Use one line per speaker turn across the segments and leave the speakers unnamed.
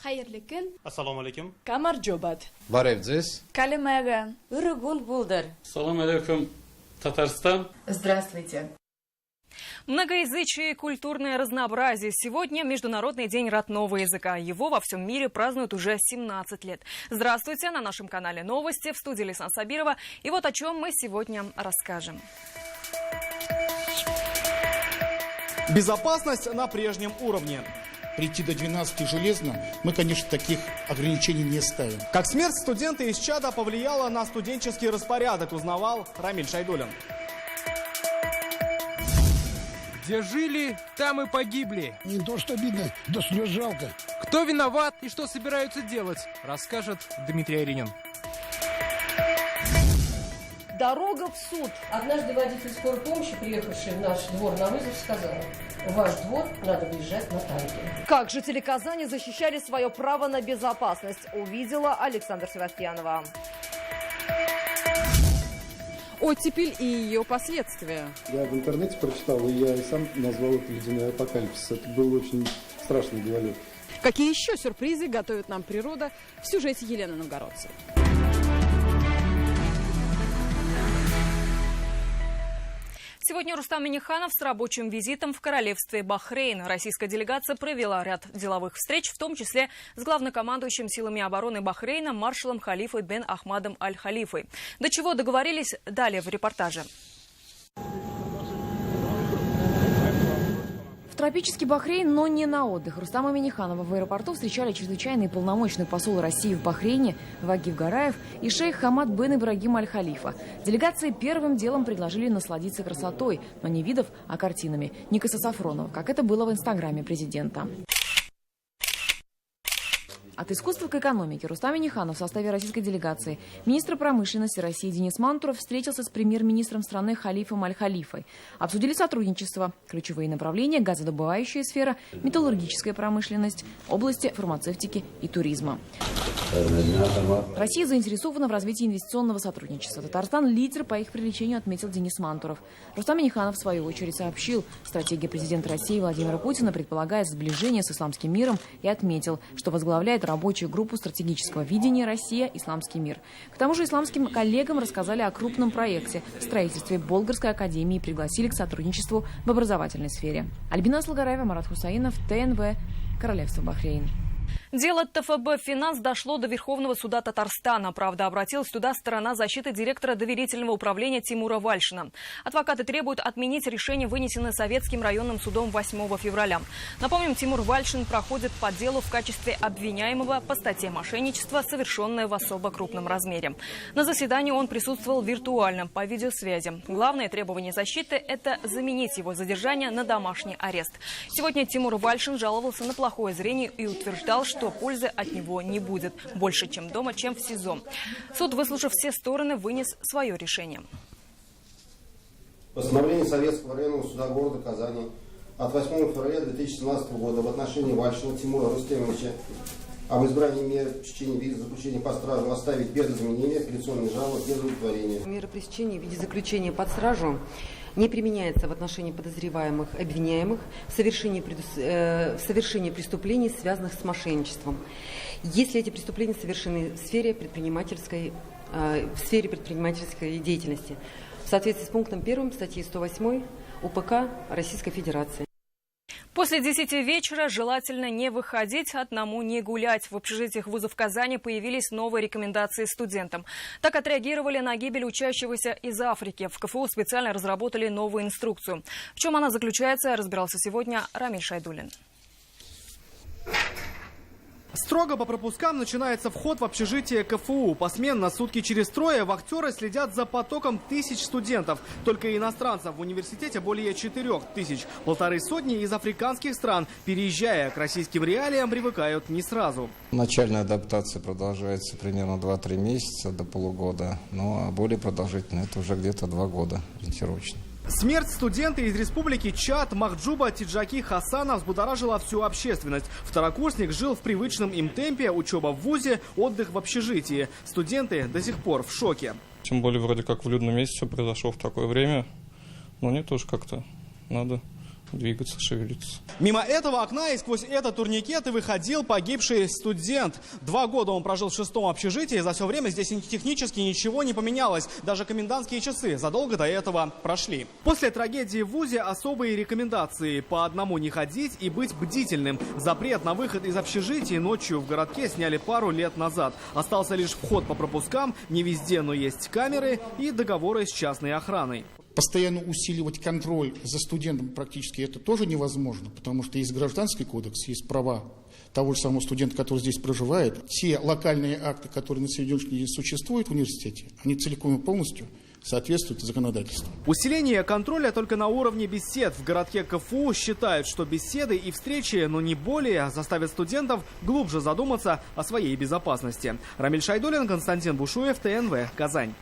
Xayrli kun.
Assalomu alaykum.
Камарджобат.
Баревдзес.
Калимага.
Урыгул булдыр.
Салам алейкум, Татарстан.
Здравствуйте.
Многоязычие и культурное разнообразие. Сегодня Международный день родного языка. Его во всем мире празднуют уже 17 лет. Здравствуйте, на нашем канале новости, в студии Лейсан Сабирова. И вот о чем мы сегодня расскажем.
Безопасность на прежнем уровне.
Прийти до 12 железно, мы, конечно, таких ограничений не ставим.
Как смерть студента из Чада повлияла на студенческий распорядок, узнавал Рамиль Шайдулин.
Где жили, там и погибли.
Не то что обидно, да слез жалко.
Кто виноват и что собираются делать, расскажет Дмитрий Аринин.
Дорога в суд. Однажды водитель скорой помощи, приехавший в наш двор на вызов, сказал: в ваш двор надо выезжать на танке.
Как жители Казани защищали свое право на безопасность, увидела Александра Севастьянова.
Оттепель и ее последствия.
Я в интернете прочитал, и я и сам назвал это ледяной апокалипсис. Это был очень страшный гололед.
Какие еще сюрпризы готовит нам природа в сюжете Елены Новгородцевой.
Сегодня Рустам Минниханов с рабочим визитом в королевстве Бахрейн. Российская делегация провела ряд деловых встреч, в том числе с главнокомандующим силами обороны Бахрейна маршалом Халифой бен Ахмадом Аль-Халифой. До чего договорились, далее в репортаже.
В тропический Бахрейн, но не на отдых. Рустама Минниханова в аэропорту встречали чрезвычайный полномочный посол России в Бахрейне Вагиф Гараев и шейх Хамад бен Ибрагим Аль-Халифа. Делегации первым делом предложили насладиться красотой, но не видов, а картинами Никаса Сафронова, как это было в инстаграме президента. От искусства к экономике Рустам Минниханов в составе российской делегации, министр промышленности России Денис Мантуров встретился с премьер-министром страны Халифом Аль-Халифой. Обсудили сотрудничество, ключевые направления: газодобывающая сфера, металлургическая промышленность, области фармацевтики и туризма. Россия заинтересована в развитии инвестиционного сотрудничества. Татарстан – лидер по их привлечению, отметил Денис Мантуров. Рустам Минниханов в свою очередь сообщил, стратегия президента России Владимира Путина предполагает сближение с исламским миром и отметил, что возглавляет рабочую группу стратегического видения «Россия. Исламский мир». К тому же исламским коллегам рассказали о крупном проекте – строительстве Болгарской академии и пригласили к сотрудничеству в образовательной сфере. Альбина Слугараева, Марат Хусаинов, ТНВ, Королевство Бахрейн.
Дело ТФБ «Финанс» дошло до Верховного суда Татарстана. Правда, обратилась туда сторона защиты директора доверительного управления Тимура Вальшина. Адвокаты требуют отменить решение, вынесенное Советским районным судом 8 февраля. Напомним, Тимур Вальшин проходит по делу в качестве обвиняемого по статье мошенничества, совершенное в особо крупном размере. На заседании он присутствовал виртуально, по видеосвязи. Главное требование защиты – это заменить его задержание на домашний арест. Сегодня Тимур Вальшин жаловался на плохое зрение и утверждал, что пользы от него не будет. Больше, чем дома, чем в СИЗО. Суд, выслушав все стороны, вынес свое решение.
Постановление Советского районного суда города Казани от 8 февраля 2017 года в отношении Вальшина Тимура Рустемовича об избрании меры пресечения в виде заключения под стражу оставить без изменения, апелляционной жалобы без удовлетворения.
Мера пресечения в виде заключения под стражу не применяется в отношении подозреваемых, обвиняемых в совершении преступлений, связанных с мошенничеством, если эти преступления совершены в сфере предпринимательской деятельности, в соответствии с пунктом 1 статьи 108 УПК Российской Федерации.
После 10 вечера желательно не выходить, одному не гулять. В общежитиях вузов Казани появились новые рекомендации студентам. Так отреагировали на гибель учащегося из Африки. В КФУ специально разработали новую инструкцию. В чем она заключается, разбирался сегодня Рамиль Шайдулин.
Строго по пропускам начинается вход в общежитие КФУ. Посменно, сутки через трое, вахтеры следят за потоком тысяч студентов. Только иностранцев в университете более 4000. 150 из африканских стран, переезжая к российским реалиям, привыкают не сразу.
Начальная адаптация продолжается примерно 2-3 месяца до полугода. Ну а более продолжительно это уже где-то 2 года ориентировочно.
Смерть студента из республики Чад Махджуба Тиджаки Хасана взбудоражила всю общественность. Второкурсник жил в привычном им темпе, учеба в вузе, отдых в общежитии. Студенты до сих пор в шоке.
Тем более вроде как в людном месте все произошло в такое время. Но нет уж как-то. Надо
двигаться, шевелиться.
Мимо этого окна и сквозь этот турникет и выходил погибший студент. 2 года он прожил в 6-м общежитии. За все время здесь технически ничего не поменялось. Даже комендантские часы задолго до этого прошли. После трагедии в ВУЗе особые рекомендации. По одному не ходить и быть бдительным. Запрет на выход из общежития ночью в городке сняли пару лет назад. Остался лишь вход по пропускам. Не везде, но есть камеры и договоры с частной охраной.
Постоянно усиливать контроль за студентом практически это тоже невозможно, потому что есть гражданский кодекс, есть права того же самого студента, который здесь проживает. Те локальные акты, которые на сегодняшний день существуют в университете, они целиком и полностью соответствует законодательству.
Усиление контроля только на уровне бесед. В городке КФУ считают, что беседы и встречи, но не более, заставят студентов глубже задуматься о своей безопасности. Рамиль Шайдуллин, Константин Бушуев, ТНВ, Казань.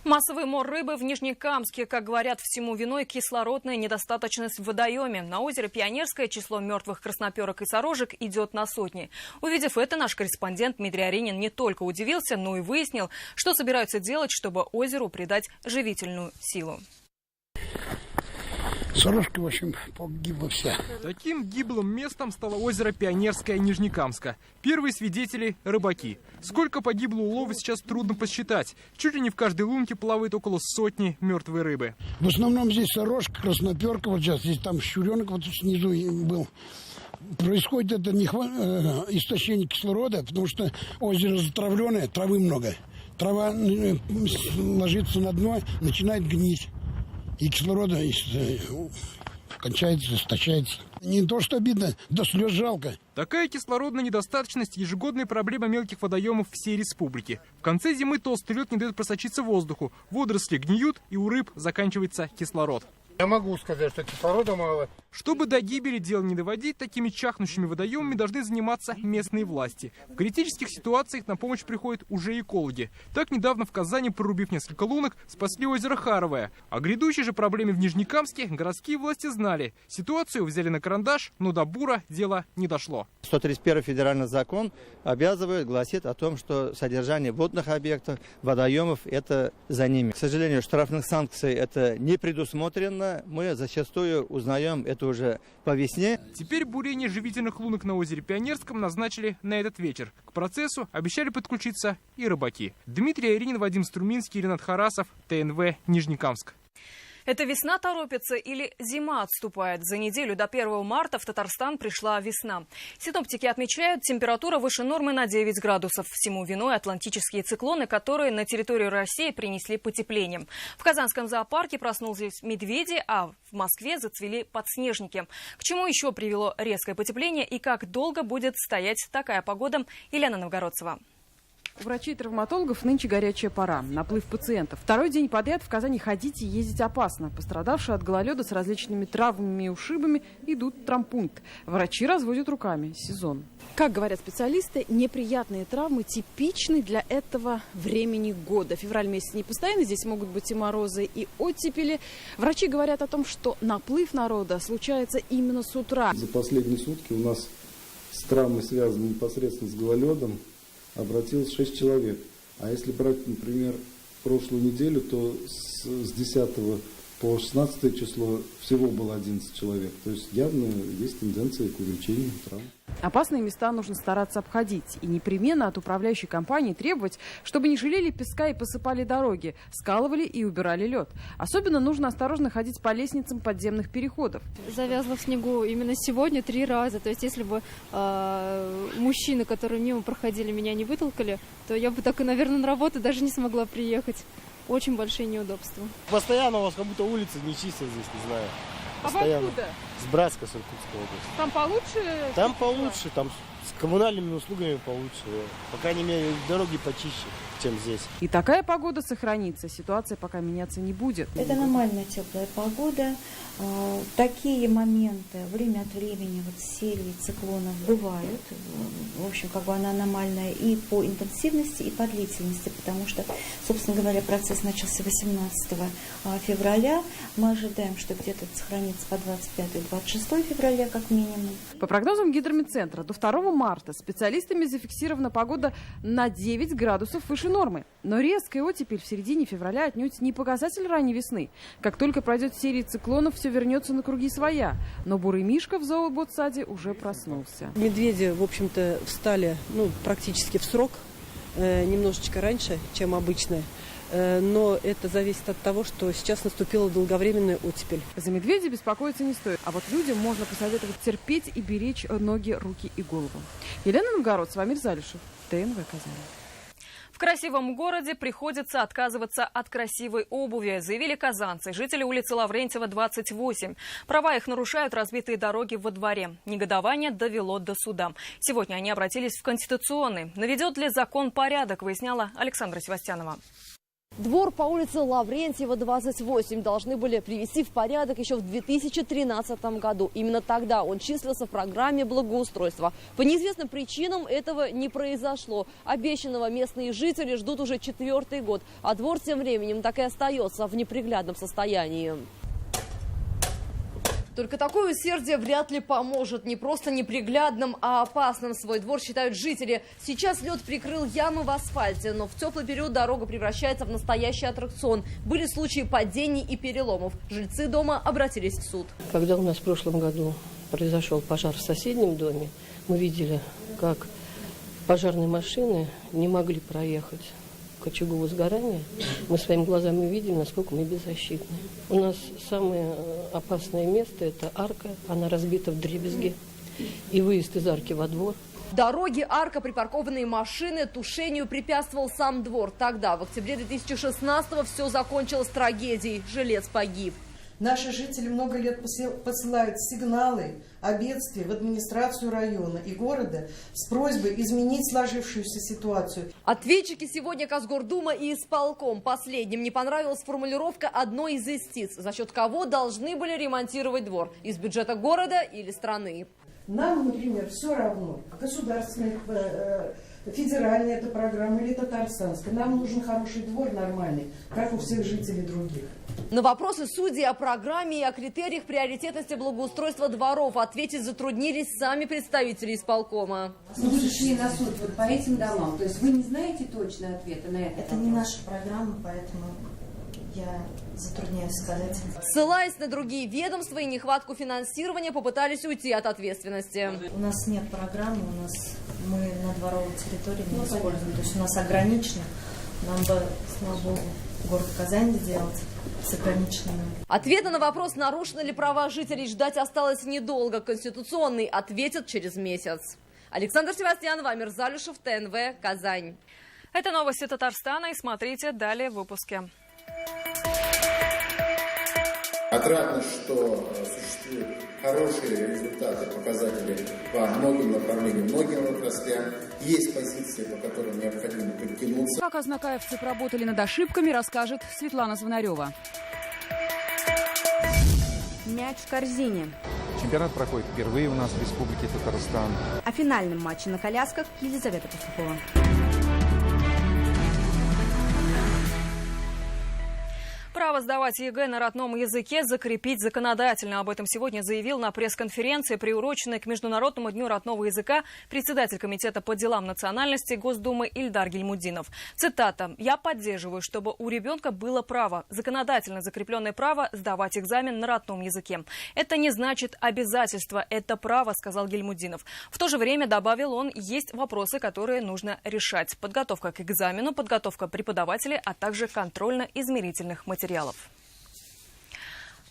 Массовый мор рыбы в Нижнекамске. Как говорят, всему виной кислородная недостаточность в водоеме. На озере Пионерское число мертвых красноперок и сорожек идет на сотни. Увидев это, наш корреспондент Дмитрий Аринин не только удивился, но и выяснил, что собираются делать, чтобы озеру придать живительную силу.
Сорожка, в общем, погибла вся.
Таким гиблым местом стало озеро Пионерское Нижнекамска. Первые свидетели – рыбаки. Сколько погибло улова, сейчас трудно посчитать. Чуть ли не в каждой лунке плавает около сотни мертвой рыбы.
В основном здесь сорожка, красноперка, вот сейчас здесь там щуренок вот снизу был. Происходит это истощение кислорода, потому что озеро затравленное, травы много. Трава ложится на дно, начинает гнить. И кислорода кончается, истощается. Не то что обидно, до слез жалко.
Такая кислородная недостаточность – ежегодная проблема мелких водоемов всей республики. В конце зимы толстый лед не дает просочиться воздуху. Водоросли гниют, и у рыб заканчивается кислород.
Я могу сказать, что кислорода мало.
Чтобы до гибели дела не доводить, такими чахнущими водоемами должны заниматься местные власти. В критических ситуациях на помощь приходят уже экологи. Так, недавно в Казани, прорубив несколько лунок, спасли озеро Харовое. О грядущей же проблеме в Нижнекамске городские власти знали. Ситуацию взяли на карандаш, но до бура дело не дошло.
131 федеральный закон обязывает, гласит о том, что содержание водных объектов, водоемов – это за ними. К сожалению, штрафных санкций это не предусмотрено. Мы зачастую узнаем это уже по весне.
Теперь бурение живительных лунок на озере Пионерском назначили на этот вечер. К процессу обещали подключиться и рыбаки. Дмитрий Аринин, Вадим Струминский, Ренат Харасов, ТНВ, Нижнекамск.
Это весна торопится или зима отступает? За неделю до 1 марта в Татарстан пришла весна. Синоптики отмечают, температура выше нормы на 9 градусов. Всему виной атлантические циклоны, которые на территорию России принесли потепление. В Казанском зоопарке проснулись медведи, а в Москве зацвели подснежники. К чему еще привело резкое потепление и как долго будет стоять такая погода? Елена Новгородцева.
У врачей-травматологов нынче горячая пора. Наплыв пациентов. Второй день подряд в Казани ходить и ездить опасно. Пострадавшие от гололеда с различными травмами и ушибами идут в травмпункт. Врачи разводят руками. Сезон. Как говорят специалисты, неприятные травмы типичны для этого времени года. Февраль месяц не постоянно, здесь могут быть и морозы, и оттепели. Врачи говорят о том, что наплыв народа случается именно с утра.
За последние сутки у нас с травмой, связанной непосредственно с гололедом, обратилось 6 человек. А если брать, например, прошлую неделю, то с 10 по 16 число всего было 11 человек. То есть явно есть тенденция к увеличению травм.
Опасные места нужно стараться обходить. И непременно от управляющей компании требовать, чтобы не жалели песка и посыпали дороги, скалывали и убирали лед. Особенно нужно осторожно ходить по лестницам подземных переходов.
Завязла в снегу именно сегодня 3 раза. То есть если бы мужчины, которые мимо проходили, меня не вытолкали, то я бы так и, наверное, на работу даже не смогла приехать. Очень большие неудобства.
Постоянно у вас как будто улица не чистая здесь, не знаю. Постоянно.
А откуда?
С Братска, с Иркутской области.
Там получше?
Там получше, там с коммунальными услугами получше. По крайней мере, дороги почище, чем здесь.
И такая погода сохранится. Ситуация пока меняться не будет.
Это нормальная теплая погода. Такие моменты время от времени, вот серии циклонов бывают. В общем, как бы она аномальная и по интенсивности, и по длительности, потому что, собственно говоря, процесс начался 18 февраля. Мы ожидаем, что где-то сохранится по 25-26 февраля как минимум.
По прогнозам Гидромедцентра, до 2 марта специалистами зафиксирована погода на 9 градусов выше выше нормы. Но резкая оттепель в середине февраля отнюдь не показатель ранней весны. Как только пройдет серия циклонов, все вернется на круги своя. Но бурый мишка в зооботсаде уже проснулся.
Медведи, в общем-то, встали практически в срок, немножечко раньше, чем обычно. Но это зависит от того, что сейчас наступила долговременная оттепель.
За медведя беспокоиться не стоит, а вот людям можно посоветовать терпеть и беречь ноги, руки и голову. Елена Новгородцева, Амир Залишев, ТНВ Казань.
В красивом городе приходится отказываться от красивой обуви, заявили казанцы, жители улицы Лаврентьева, 28. Права их нарушают разбитые дороги во дворе. Негодование довело до суда. Сегодня они обратились в Конституционный. Наведет ли закон порядок, выясняла Александра Севастьянова.
Двор по улице Лаврентьева, 28 должны были привести в порядок еще в 2013 году. Именно тогда он числился в программе благоустройства. По неизвестным причинам этого не произошло. Обещанного местные жители ждут уже 4-й год, а двор тем временем так и остается в неприглядном состоянии. Только такое усердие вряд ли поможет. Не просто неприглядным, а опасным свой двор считают жители. Сейчас лед прикрыл ямы в асфальте, но в теплый период дорога превращается в настоящий аттракцион. Были случаи падений и переломов. Жильцы дома обратились в суд.
Когда у нас в прошлом году произошел пожар в соседнем доме, мы видели, как пожарные машины не могли проехать к очагу возгорания. Мы своими глазами видели, насколько мы беззащитны. У нас самое опасное место – это арка. Она разбита вдребезги. И выезд из арки во двор.
Дороги, арка, припаркованные машины, тушению препятствовал сам двор. Тогда, в октябре 2016-го, все закончилось трагедией. Жилец погиб.
Наши жители много лет посылают сигналы о бедствии в администрацию района и города с просьбой изменить сложившуюся ситуацию.
Ответчики сегодня Казгордума и исполком. Последним не понравилась формулировка одной из истиц, за счет кого должны были ремонтировать двор. Из бюджета города или страны.
Нам, например, все равно, государственная, федеральная эта программа или татарстанская. Нам нужен хороший двор нормальный, как у всех жителей других.
На вопросы судей о программе и о критериях приоритетности благоустройства дворов ответить затруднились сами представители исполкома.
Вы же шли на суд вот по этим домам, то есть вы не знаете точно ответа на это?
Это не наша программа, поэтому я затрудняюсь сказать.
Ссылаясь на другие ведомства и нехватку финансирования, попытались уйти от ответственности.
У нас нет программы, мы на дворовой территории не используем, то есть у нас ограничено. Нам бы, слава богу, город Казань сделать с ограниченными.
Ответа на вопрос, нарушены ли права жителей, ждать осталось недолго. Конституционный ответит через месяц. Александр Севастьянова, Амир Залишев, ТНВ, Казань.
Это новости Татарстана, и смотрите далее в выпуске.
Отрадно, что существуют хорошие результаты, показатели по многим направлениям, многим отраслям. Есть позиции, по которым необходимо подтянуться.
Как ознакаевцы поработали над ошибками, расскажет Светлана Звонарева.
Мяч в корзине.
Чемпионат проходит впервые у нас в Республике Татарстан.
О финальном матче на колясках Елизавета Пастухова.
Право сдавать ЕГЭ на родном языке закрепить законодательно. Об этом сегодня заявил на пресс-конференции, приуроченной к Международному дню родного языка, председатель Комитета по делам национальности Госдумы Ильдар Гильмудинов. Цитата. «Я поддерживаю, чтобы у ребенка было право, законодательно закрепленное право сдавать экзамен на родном языке. Это не значит обязательство, это право», сказал Гильмудинов. В то же время, добавил он, есть вопросы, которые нужно решать. Подготовка к экзамену, подготовка преподавателей, а также контрольно-измерительных материалов.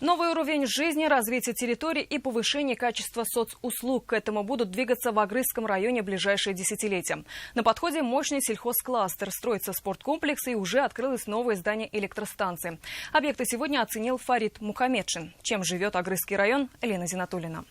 Новый уровень жизни, развитие территории и повышение качества соцуслуг. К этому будут двигаться в Агрызском районе в ближайшие десятилетия. На подходе мощный сельхозкластер. Строится спорткомплекс и уже открылось новое здание электростанции. Объекты сегодня оценил Фарид Мухамедшин. Чем живет Агрызский район, Елена Зинатуллина.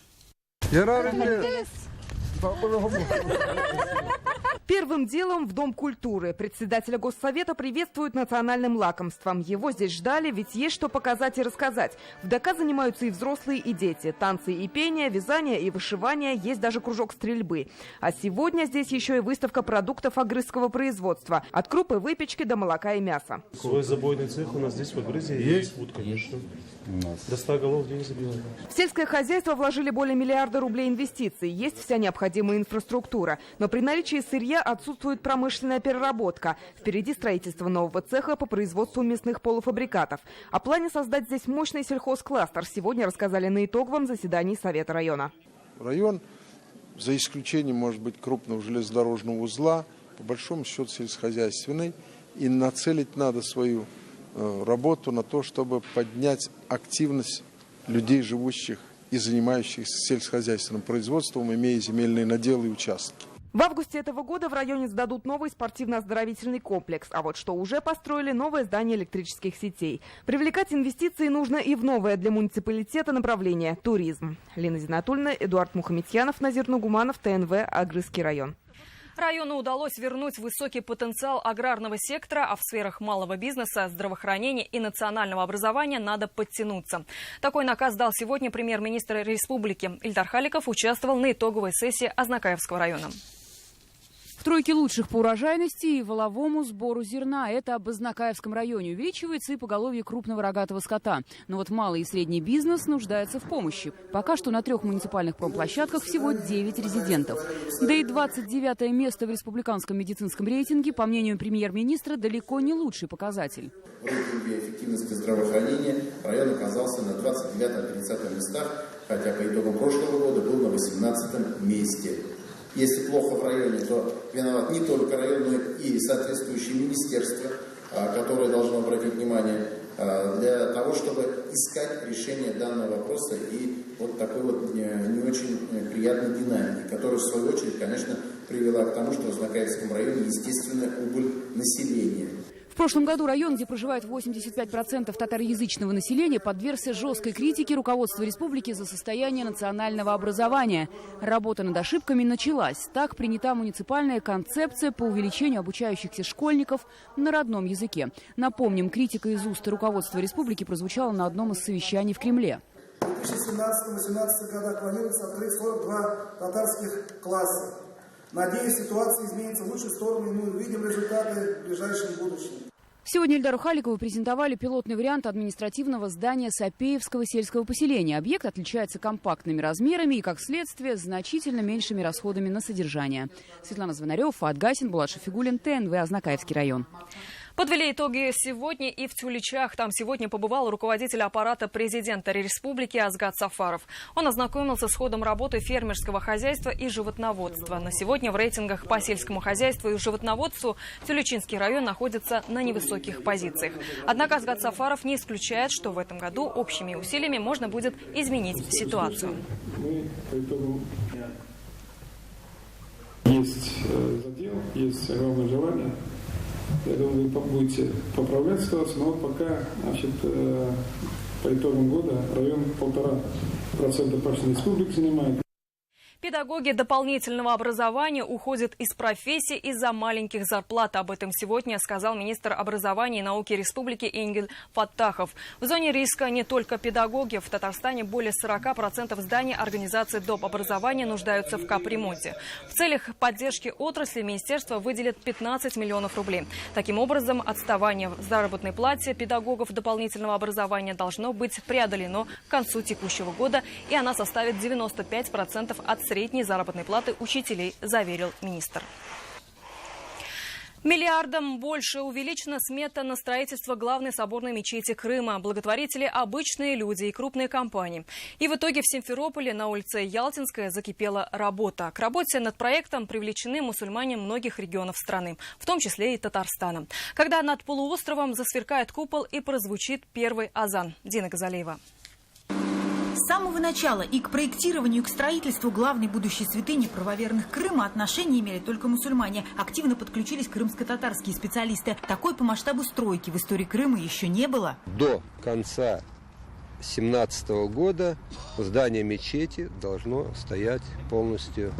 Первым делом в Дом культуры. Председателя Госсовета приветствуют национальным лакомством. Его здесь ждали, ведь есть что показать и рассказать. В ДК занимаются и взрослые, и дети. Танцы и пение, вязание и вышивание, есть даже кружок стрельбы. А сегодня здесь еще и выставка продуктов агрызского производства. От крупы, выпечки до молока и мяса.
Свой забойный цех у нас здесь в Агрызе есть, вот, конечно. До 100 голов в день забиваем.
В сельское хозяйство вложили более миллиарда рублей инвестиций. Есть вся необходимая инфраструктура. Но при наличии сырья отсутствует промышленная переработка. Впереди строительство нового цеха по производству мясных полуфабрикатов. О плане создать здесь мощный сельхозкластер сегодня рассказали на итоговом заседании Совета района.
Район, за исключением, может быть, крупного железнодорожного узла, по большому счету сельскохозяйственный, и нацелить надо свою работу на то, чтобы поднять активность людей, живущих и занимающихся сельскохозяйственным производством, имея земельные наделы и участки.
В августе этого года в районе сдадут новый спортивно-оздоровительный комплекс. А вот что уже построили — новое здание электрических сетей. Привлекать инвестиции нужно и в новое для муниципалитета направление – туризм. Лина Зинатульна, Эдуард Мухаметьянов, Назир Нугуманов, ТНВ, Агрызский район.
Району удалось вернуть высокий потенциал аграрного сектора, а в сферах малого бизнеса, здравоохранения и национального образования надо подтянуться. Такой наказ дал сегодня премьер-министр республики. Ильдар Халиков участвовал на итоговой сессии Азнакаевского района.
В тройке лучших по урожайности и валовому сбору зерна. Это об Азнакаевском районе. Увеличивается и поголовье крупного рогатого скота. Но вот малый и средний бизнес нуждается в помощи. Пока что на 3 муниципальных промплощадках всего 9 резидентов. Да и 29-е место в республиканском медицинском рейтинге, по мнению премьер-министра, далеко не лучший показатель.
В рейтинге эффективности здравоохранения район оказался на 29-30 местах, хотя по итогам прошлого года был на 18-м месте. Если плохо в районе, то виноват не только район, но и соответствующее министерство, которое должно обратить внимание для того, чтобы искать решение данного вопроса и вот такой вот не очень приятной динамики, которая, в свою очередь, конечно, привела к тому, что в Азнакаевском районе естественная убыль населения.
В прошлом году район, где проживает 85% татароязычного населения, подвергся жесткой критике руководства республики за состояние национального образования. Работа над ошибками началась. Так принята муниципальная концепция по увеличению обучающихся школьников на родном языке. Напомним, критика из уст руководства республики прозвучала на одном из совещаний в Кремле.
В 2017-2018 годах планируется открыть 42 татарских класса. Надеюсь, ситуация изменится в лучшую сторону, и мы увидим результаты в ближайшем будущем.
Сегодня Ильдару Халикову презентовали пилотный вариант административного здания Сапеевского сельского поселения. Объект отличается компактными размерами и, как следствие, значительно меньшими расходами на содержание. Светлана Звонарева, Фаат Гасин, Булат Шафигуллин, ТНВ, Азнакаевский район.
Подвели итоги сегодня и в Тюличах. Там сегодня побывал руководитель аппарата президента республики Азгат Сафаров. Он ознакомился с ходом работы фермерского хозяйства и животноводства. На сегодня в рейтингах по сельскому хозяйству и животноводству Тюличинский район находится на невысоких позициях. Однако Азгат Сафаров не исключает, что в этом году общими усилиями можно будет изменить ситуацию.
Есть задел, есть огромное желание. Я думаю, вы будете поправлять ситуацию, но вот пока, значит, по итогам года район 1,5% почти республики занимает.
Педагоги дополнительного образования уходят из профессии из-за маленьких зарплат. Об этом сегодня сказал министр образования и науки республики Энгель Фаттахов. В зоне риска не только педагоги. В Татарстане более 40% зданий организации доп. Образования нуждаются в капремонте. В целях поддержки отрасли министерство выделит 15 миллионов рублей. Таким образом, отставание в заработной плате педагогов дополнительного образования должно быть преодолено к концу текущего года, и она составит 95% от средней заработной платы учителей, заверил министр. Миллиардом больше увеличена смета на строительство главной соборной мечети Крыма. Благотворители – обычные люди и крупные компании. И в итоге в Симферополе на улице Ялтинская закипела работа. К работе над проектом привлечены мусульмане многих регионов страны, в том числе и Татарстана. Когда над полуостровом засверкает купол и прозвучит первый азан. Дина Газалеева.
С самого начала и к проектированию, и к строительству главной будущей святыни правоверных Крыма отношения имели только мусульмане. Активно подключились крымско-татарские специалисты. Такой по масштабу стройки в истории Крыма еще не было.
До конца 2017 года здание мечети должно стоять полностью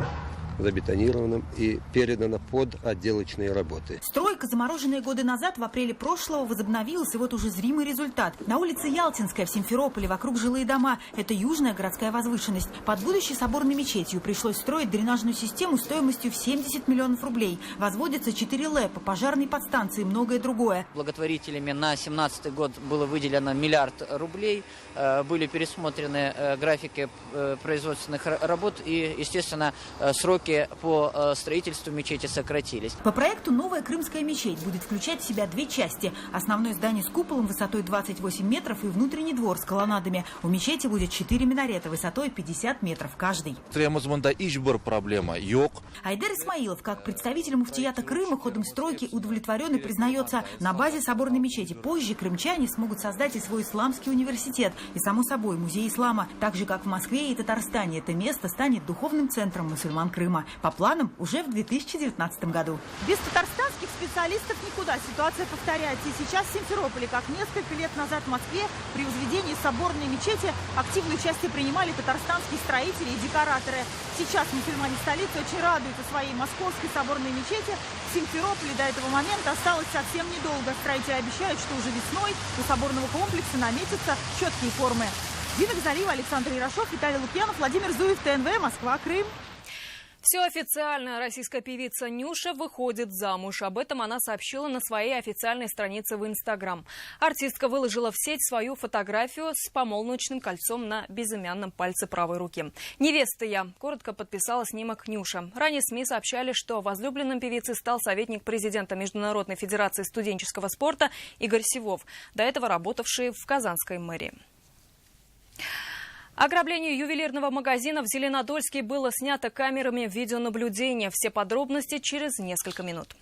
забетонированным и передано под отделочные работы.
Стройка, замороженная годы назад, в апреле прошлого возобновилась, и вот уже зримый результат. На улице Ялтинская в Симферополе вокруг жилые дома. Это южная городская возвышенность. Под будущей соборной мечетью пришлось строить дренажную систему стоимостью в 70 миллионов рублей. Возводятся 4 ЛЭПа, пожарные подстанции и многое другое.
Благотворителями на 2017 год было выделено 1 миллиард рублей. Были пересмотрены графики производственных работ и, естественно, срок сроки по строительству мечети сократились.
По проекту новая Крымская мечеть будет включать в себя две части. Основное здание с куполом высотой 28 метров и внутренний двор с колоннадами. У мечети будет 4 минарета высотой 50 метров каждый. Айдар Исмаилов, как представитель муфтията Крыма, ходом стройки удовлетворен и признается, на базе соборной мечети позже крымчане смогут создать и свой исламский университет, и, само собой, музей ислама. Так же, как в Москве и Татарстане, это место станет духовным центром мусульман Крыма. По планам, уже в 2019 году.
Без татарстанских специалистов никуда. Ситуация повторяется. И сейчас в Симферополе, как несколько лет назад в Москве, при возведении соборной мечети активное участие принимали татарстанские строители и декораторы. Сейчас мусульмане столицы очень радуются своей московской соборной мечети. В Симферополе до этого момента осталось совсем недолго. Строители обещают, что уже весной у соборного комплекса наметятся четкие формы. Дина Газалиева, Александр Ярошов, Виталий Лукьянов, Владимир Зуев, ТНВ, Москва, Крым.
Все официально. Российская певица Нюша выходит замуж. Об этом она сообщила на своей официальной странице в Инстаграм. Артистка выложила в сеть свою фотографию с помолвочным кольцом на безымянном пальце правой руки. «Невеста я», — коротко подписала снимок Нюша. Ранее СМИ сообщали, что возлюбленным певицы стал советник президента Международной федерации студенческого спорта Игорь Сивов, до этого работавший в Казанской мэрии. Ограбление ювелирного магазина в Зеленодольске было снято камерами видеонаблюдения. Все подробности через несколько минут.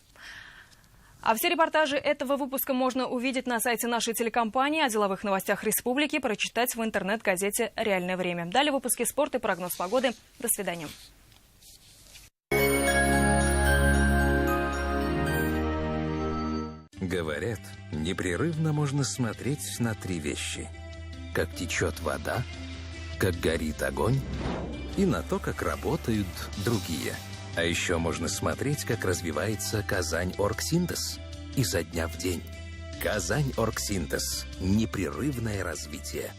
А все репортажи этого выпуска можно увидеть на сайте нашей телекомпании, о деловых новостях республики прочитать в интернет-газете «Реальное время». Далее выпуски спорта и прогноз погоды. До свидания.
Говорят, непрерывно можно смотреть на три вещи. Как течет вода, как горит огонь и на то, как работают другие. А еще можно смотреть, как развивается Казань-Оргсинтез изо дня в день. Казань-Оргсинтез. Непрерывное развитие.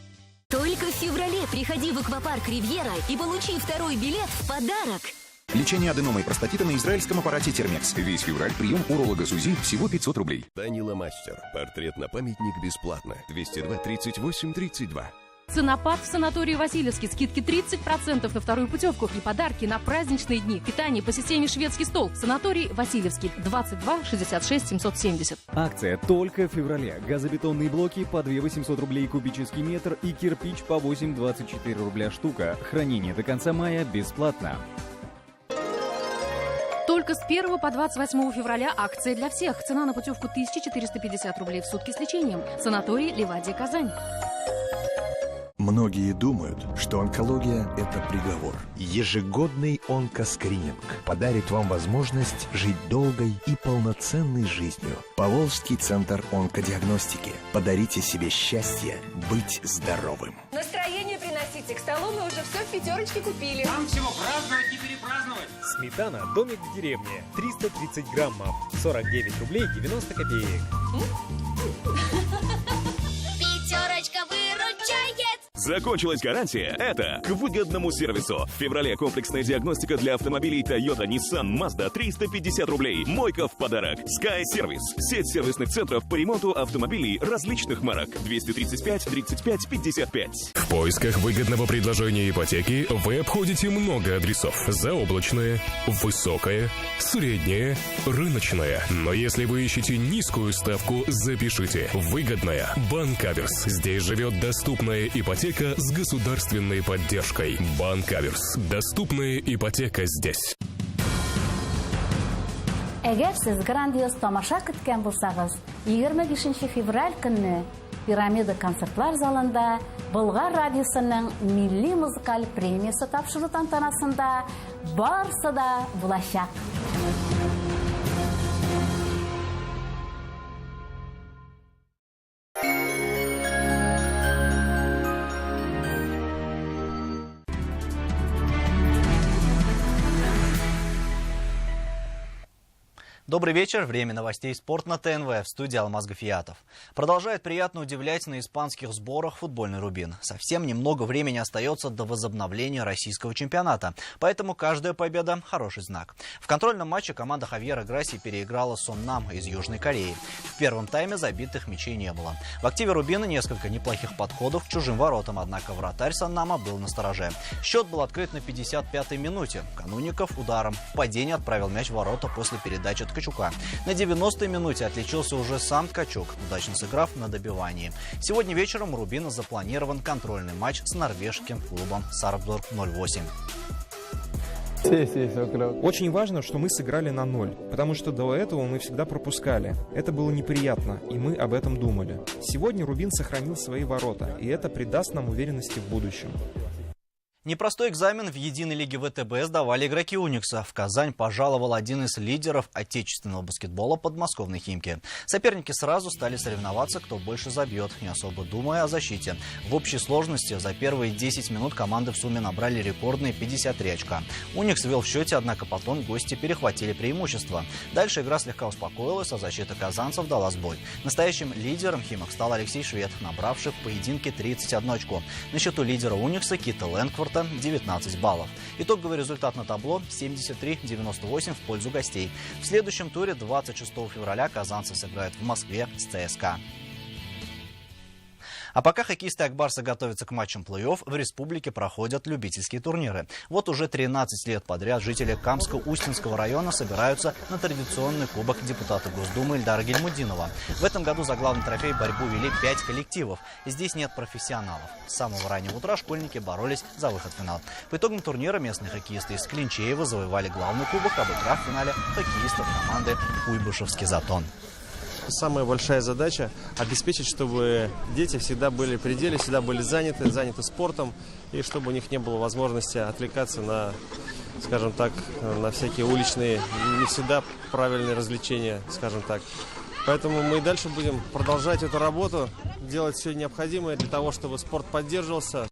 Только в феврале приходи в аквапарк «Ривьера» и получи второй билет в подарок.
Лечение аденомы и простатита на израильском аппарате «Термекс». Весь февраль прием уролога СУЗИ всего 500 рублей.
Данила Мастер. Портрет на памятник бесплатно. 202 38 32.
Ценопад в санатории Васильевский. Скидки 30% на вторую путевку и подарки на праздничные дни. Питание по системе «Шведский стол». Санаторий Васильевский. 22 66 770.
Акция только в феврале. Газобетонные блоки по 2 800 рублей кубический метр и кирпич по 8,24 рубля штука. Хранение до конца мая бесплатно.
Только с 1 по 28 февраля акция для всех. Цена на путевку 1450 рублей в сутки с лечением. Санаторий Ливадия, Казань.
Многие думают, что онкология – это приговор. Ежегодный онкоскрининг подарит вам возможность жить долгой и полноценной жизнью. Поволжский центр онкодиагностики. Подарите себе счастье быть здоровым.
Настроение приносите. К столу мы уже все в пятерочке купили.
Там всего праздновать и перепраздновать.
Сметана «Домик в деревне». 330 граммов. 49 рублей 90 копеек.
Пятерочка выручает.
Закончилась гарантия? Это к выгодному сервису. В феврале комплексная диагностика для автомобилей Toyota, Nissan, Mazda 350 рублей. Мойка в подарок. Sky Service. Сеть сервисных центров по ремонту автомобилей различных марок. 235 35 55.
В поисках выгодного предложения ипотеки вы обходите много адресов. Заоблачное, высокое, среднее, рыночное. Но если вы ищете низкую ставку, запишите. Выгодная. Банк Аверс. Здесь живет доступная ипотека с государственной поддержкой. Банк Аверс. Доступная ипотека здесь.
Эгер сіз грандиоз тамаша күткән булсагыз, 25 февраль көнне Пирамида концертлар залында Болгар радиосының милли музыкаль премиясы тапшыру тантанасында барысы да булачак.
Добрый вечер. Время новостей «Спорт» на ТНВ. В студии Алмаз Гафиятов. Продолжает приятно удивлять на испанских сборах футбольный «Рубин». Совсем немного времени остается до возобновления российского чемпионата. Поэтому каждая победа – хороший знак. В контрольном матче команда Хавьера Грасси переиграла Соннам из Южной Кореи. В первом тайме забитых мячей не было. В активе «Рубина» несколько неплохих подходов к чужим воротам. Однако вратарь Соннама был настороже. Счет был открыт на 55-й минуте. Канунников ударом в падении отправил мяч в ворота после передачи Ткачука. На 90-й минуте отличился уже сам Ткачук, удачно сыграв на добивании. Сегодня вечером у «Рубина» запланирован контрольный матч с норвежским клубом Сарпсборг 08.
Очень важно, что мы сыграли на 0, потому что до этого мы всегда пропускали. Это было неприятно, и мы об этом думали. Сегодня «Рубин» сохранил свои ворота, и это придаст нам уверенности в будущем.
Непростой экзамен в единой лиге ВТБ сдавали игроки «Уникса». В Казань пожаловал один из лидеров отечественного баскетбола подмосковной «Химки». Соперники сразу стали соревноваться, кто больше забьет, не особо думая о защите. В общей сложности за первые 10 минут команды в сумме набрали рекордные 53 очка. «Уникс» вел в счете, однако потом гости перехватили преимущество. Дальше игра слегка успокоилась, а защита казанцев дала сбой. Настоящим лидером «Химок» стал Алексей Швед, набравший в поединке 31 очко. На счету лидера «Уникса» Кита Лэнкфорта 19 баллов. Итоговый результат на табло 73-98 в пользу гостей. В следующем туре 26 февраля казанцы сыграют в Москве с ЦСКА. А пока хоккеисты Акбарса готовятся к матчам плей-офф, в республике проходят любительские турниры. Вот уже 13 лет подряд жители Камско-Устинского района собираются на традиционный кубок депутата Госдумы Ильдара Гельмудинова. В этом году за главный трофей борьбу вели 5 коллективов. Здесь нет профессионалов. С самого раннего утра школьники боролись за выход в финал. По итогам турнира местные хоккеисты из Клинчеева завоевали главный кубок, обыграв в финале хоккеистов команды Куйбышевский Затон.
Самая большая задача – обеспечить, чтобы дети всегда были в пределе, всегда были заняты спортом, и чтобы у них не было возможности отвлекаться на, скажем так, на всякие уличные, не всегда правильные развлечения, скажем так. Поэтому мы и дальше будем продолжать эту работу, делать все необходимое для того, чтобы спорт поддерживался.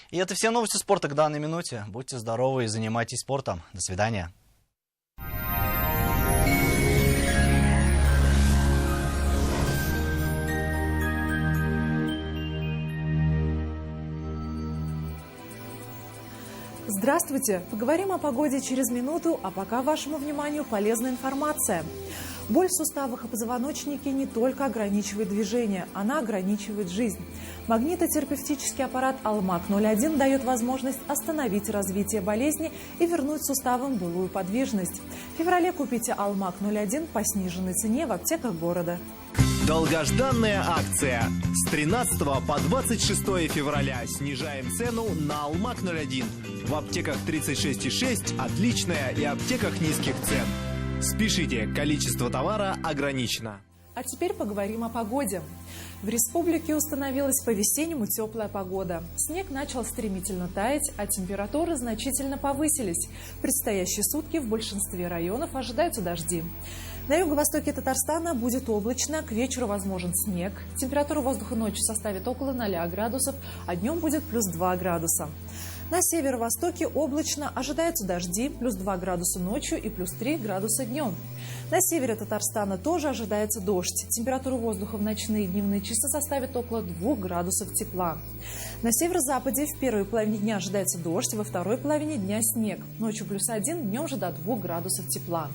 И это все новости спорта к данной минуте. Будьте здоровы и занимайтесь спортом. До свидания.
Здравствуйте! Поговорим о погоде через минуту, а пока вашему вниманию полезная информация. Боль в суставах и позвоночнике не только ограничивает движение, она ограничивает жизнь. Магнитотерапевтический аппарат «Алмак-01» дает возможность остановить развитие болезни и вернуть суставам былую подвижность. В феврале купите «Алмак-01» по сниженной цене в аптеках города.
Долгожданная акция. С 13 по 26 февраля снижаем цену на «Алмак-01». В аптеках 36,6 отличная и аптеках низких цен. Спешите, количество товара ограничено.
А теперь поговорим о погоде. В республике установилась по-весеннему теплая погода. Снег начал стремительно таять, а температуры значительно повысились. В предстоящие сутки в большинстве районов ожидаются дожди. На юго-востоке Татарстана будет облачно, к вечеру возможен снег. Температура воздуха ночью составит около 0 градусов, а днем будет плюс 2 градуса. На северо-востоке облачно, ожидаются дожди, плюс 2 градуса ночью и плюс 3 градуса днем. На севере Татарстана тоже ожидается дождь. Температура воздуха в ночные и дневные часы составит около 2 градусов тепла. На северо-западе в первой половине дня ожидается дождь, во второй половине дня снег. Ночью плюс 1, днем же до 2 градусов тепла.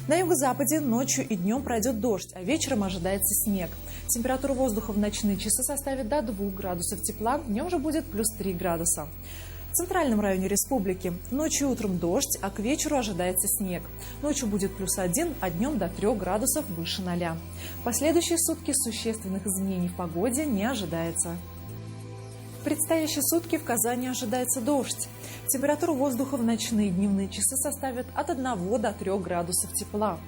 На юго-западе ночью и днем пройдет дождь, а вечером ожидается снег. Температура воздуха в ночные часы составит до 2 градусов тепла, днем же будет плюс 3 градуса. В центральном районе республики ночью и утром дождь, а к вечеру ожидается снег. Ночью будет плюс 1, а днем до 3 градусов выше 0. В последующие сутки существенных изменений в погоде не ожидается. В предстоящие сутки в Казани ожидается дождь. Температура воздуха в ночные и дневные часы составит от 1 до 3 градусов тепла.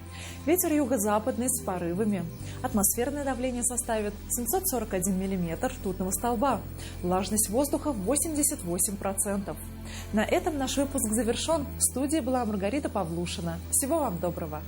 Ветер юго-западный с порывами. Атмосферное давление составит 741 миллиметр ртутного столба. Влажность воздуха 88%. На этом наш выпуск завершен. В студии была Маргарита Павлушина. Всего вам доброго!